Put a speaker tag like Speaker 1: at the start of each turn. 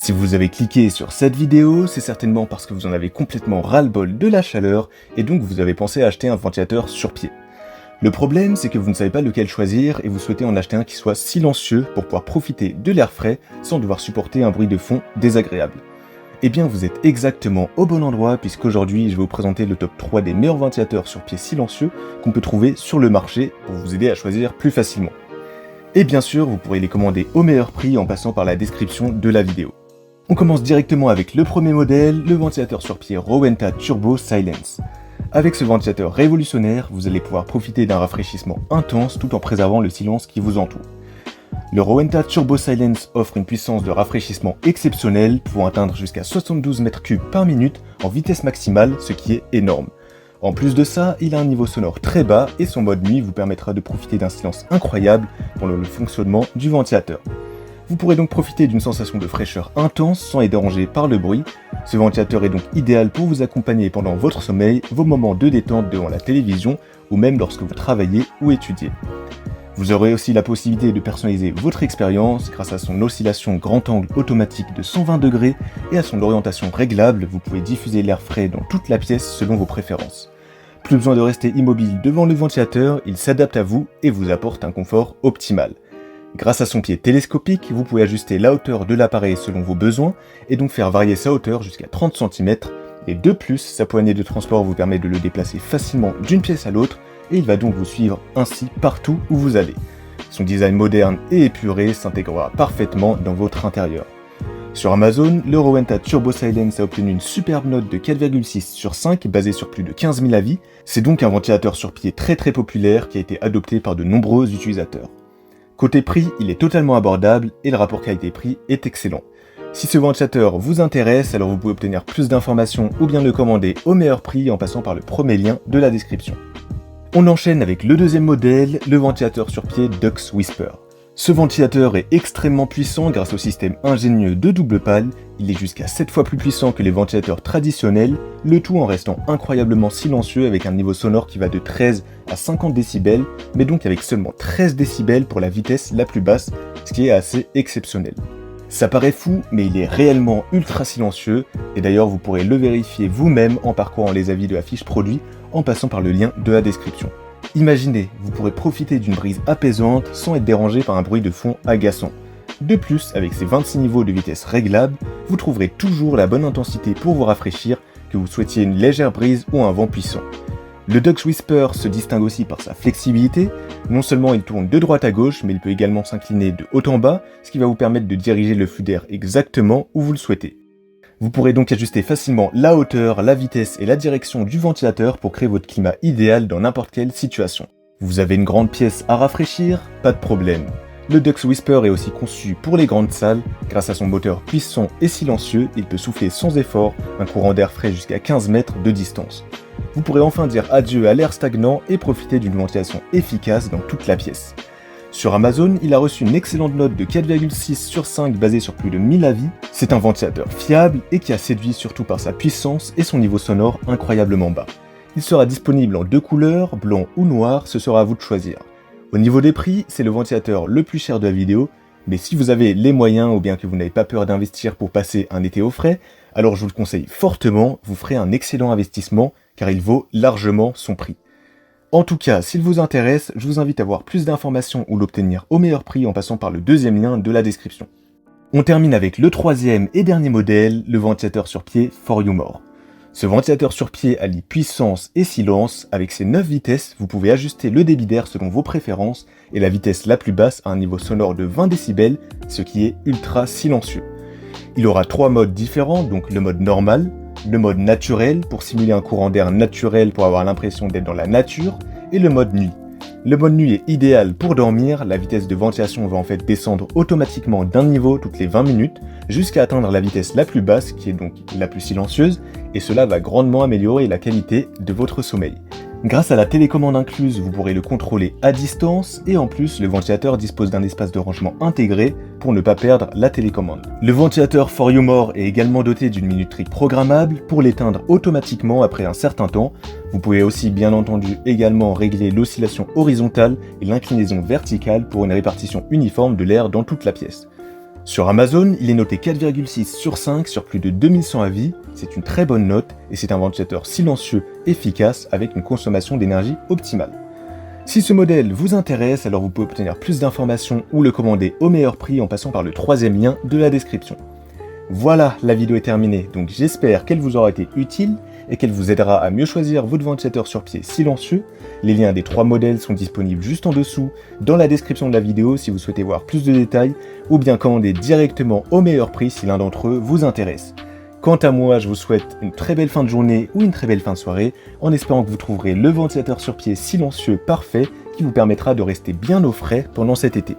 Speaker 1: Si vous avez cliqué sur cette vidéo, c'est certainement parce que vous en avez complètement ras-le-bol de la chaleur et donc vous avez pensé à acheter un ventilateur sur pied. Le problème, c'est que vous ne savez pas lequel choisir et vous souhaitez en acheter un qui soit silencieux pour pouvoir profiter de l'air frais sans devoir supporter un bruit de fond désagréable. Eh bien, vous êtes exactement au bon endroit puisqu'aujourd'hui, je vais vous présenter le top 3 des meilleurs ventilateurs sur pied silencieux qu'on peut trouver sur le marché pour vous aider à choisir plus facilement. Et bien sûr, vous pourrez les commander au meilleur prix en passant par la description de la vidéo. On commence directement avec le premier modèle, le ventilateur sur pied Rowenta Turbo Silence. Avec ce ventilateur révolutionnaire, vous allez pouvoir profiter d'un rafraîchissement intense tout en préservant le silence qui vous entoure. Le Rowenta Turbo Silence offre une puissance de rafraîchissement exceptionnelle, pouvant atteindre jusqu'à 72 mètres cubes par minute en vitesse maximale, ce qui est énorme. En plus de ça, il a un niveau sonore très bas et son mode nuit vous permettra de profiter d'un silence incroyable pendant le fonctionnement du ventilateur. Vous pourrez donc profiter d'une sensation de fraîcheur intense sans être dérangé par le bruit. Ce ventilateur est donc idéal pour vous accompagner pendant votre sommeil, vos moments de détente devant la télévision ou même lorsque vous travaillez ou étudiez. Vous aurez aussi la possibilité de personnaliser votre expérience grâce à son oscillation grand angle automatique de 120 degrés et à son orientation réglable. Vous pouvez diffuser l'air frais dans toute la pièce selon vos préférences. Plus besoin de rester immobile devant le ventilateur, il s'adapte à vous et vous apporte un confort optimal. Grâce à son pied télescopique, vous pouvez ajuster la hauteur de l'appareil selon vos besoins et donc faire varier sa hauteur jusqu'à 30 cm. Et de plus, sa poignée de transport vous permet de le déplacer facilement d'une pièce à l'autre et il va donc vous suivre ainsi partout où vous allez. Son design moderne et épuré s'intégrera parfaitement dans votre intérieur. Sur Amazon, le Rowenta Turbo Silence a obtenu une superbe note de 4,6 sur 5 basée sur plus de 15 000 avis. C'est donc un ventilateur sur pied très populaire qui a été adopté par de nombreux utilisateurs. Côté prix, il est totalement abordable et le rapport qualité-prix est excellent. Si ce ventilateur vous intéresse, alors vous pouvez obtenir plus d'informations ou bien le commander au meilleur prix en passant par le premier lien de la description. On enchaîne avec le deuxième modèle, le ventilateur sur pied Dux Whisper. Ce ventilateur est extrêmement puissant grâce au système ingénieux de double pale, il est jusqu'à 7 fois plus puissant que les ventilateurs traditionnels, le tout en restant incroyablement silencieux avec un niveau sonore qui va de 13 à 50 décibels, mais donc avec seulement 13 décibels pour la vitesse la plus basse, ce qui est assez exceptionnel. Ça paraît fou, mais il est réellement ultra silencieux, et d'ailleurs vous pourrez le vérifier vous-même en parcourant les avis de la fiche produit en passant par le lien de la description. Imaginez, vous pourrez profiter d'une brise apaisante sans être dérangé par un bruit de fond agaçant. De plus, avec ses 26 niveaux de vitesse réglables, vous trouverez toujours la bonne intensité pour vous rafraîchir, que vous souhaitiez une légère brise ou un vent puissant. Le Dux Whisper se distingue aussi par sa flexibilité, non seulement il tourne de droite à gauche, mais il peut également s'incliner de haut en bas, ce qui va vous permettre de diriger le flux d'air exactement où vous le souhaitez. Vous pourrez donc ajuster facilement la hauteur, la vitesse et la direction du ventilateur pour créer votre climat idéal dans n'importe quelle situation. Vous avez une grande pièce à rafraîchir? Pas de problème. Le Dux Whisper est aussi conçu pour les grandes salles. Grâce à son moteur puissant et silencieux, il peut souffler sans effort un courant d'air frais jusqu'à 15 mètres de distance. Vous pourrez enfin dire adieu à l'air stagnant et profiter d'une ventilation efficace dans toute la pièce. Sur Amazon, il a reçu une excellente note de 4,6 sur 5 basée sur plus de 1000 avis. C'est un ventilateur fiable et qui a séduit surtout par sa puissance et son niveau sonore incroyablement bas. Il sera disponible en 2 couleurs, blanc ou noir, ce sera à vous de choisir. Au niveau des prix, c'est le ventilateur le plus cher de la vidéo, mais si vous avez les moyens ou bien que vous n'avez pas peur d'investir pour passer un été au frais, alors je vous le conseille fortement, vous ferez un excellent investissement car il vaut largement son prix. En tout cas, s'il vous intéresse, je vous invite à voir plus d'informations ou l'obtenir au meilleur prix en passant par le deuxième lien de la description. On termine avec le troisième et dernier modèle, le ventilateur sur pied For You More. Ce ventilateur sur pied allie puissance et silence. Avec ses 9 vitesses, vous pouvez ajuster le débit d'air selon vos préférences et la vitesse la plus basse à un niveau sonore de 20 décibels, ce qui est ultra silencieux. Il aura 3 modes différents, donc le mode normal, le mode naturel pour simuler un courant d'air naturel pour avoir l'impression d'être dans la nature, et le mode nuit. Le mode nuit est idéal pour dormir, la vitesse de ventilation va en fait descendre automatiquement d'un niveau toutes les 20 minutes jusqu'à atteindre la vitesse la plus basse qui est donc la plus silencieuse et cela va grandement améliorer la qualité de votre sommeil. Grâce à la télécommande incluse, vous pourrez le contrôler à distance et en plus le ventilateur dispose d'un espace de rangement intégré pour ne pas perdre la télécommande. Le ventilateur For You More est également doté d'une minuterie programmable pour l'éteindre automatiquement après un certain temps. Vous pouvez aussi bien entendu également régler l'oscillation horizontale et l'inclinaison verticale pour une répartition uniforme de l'air dans toute la pièce. Sur Amazon, il est noté 4,6 sur 5 sur plus de 2100 avis, c'est une très bonne note et c'est un ventilateur silencieux, efficace avec une consommation d'énergie optimale. Si ce modèle vous intéresse, alors vous pouvez obtenir plus d'informations ou le commander au meilleur prix en passant par le troisième lien de la description. Voilà, la vidéo est terminée, donc j'espère qu'elle vous aura été utile et qu'elle vous aidera à mieux choisir votre ventilateur sur pied silencieux. Les liens des 3 modèles sont disponibles juste en dessous, dans la description de la vidéo si vous souhaitez voir plus de détails, ou bien commander directement au meilleur prix si l'un d'entre eux vous intéresse. Quant à moi, je vous souhaite une très belle fin de journée ou une très belle fin de soirée, en espérant que vous trouverez le ventilateur sur pied silencieux parfait qui vous permettra de rester bien au frais pendant cet été.